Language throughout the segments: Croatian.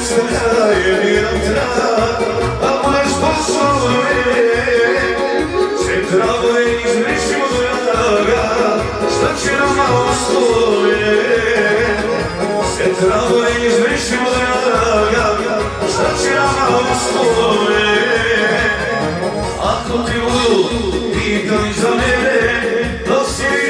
se daje miran trag, a moje sposobne sve travove izbrišimo do jaga, šta će nama ostoje? Sve travove izbrišimo do jaga, šta će nama ostoje? Ako ti budu pitali za mene, nosi mi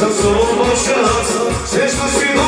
sa sobom noćas, sve što si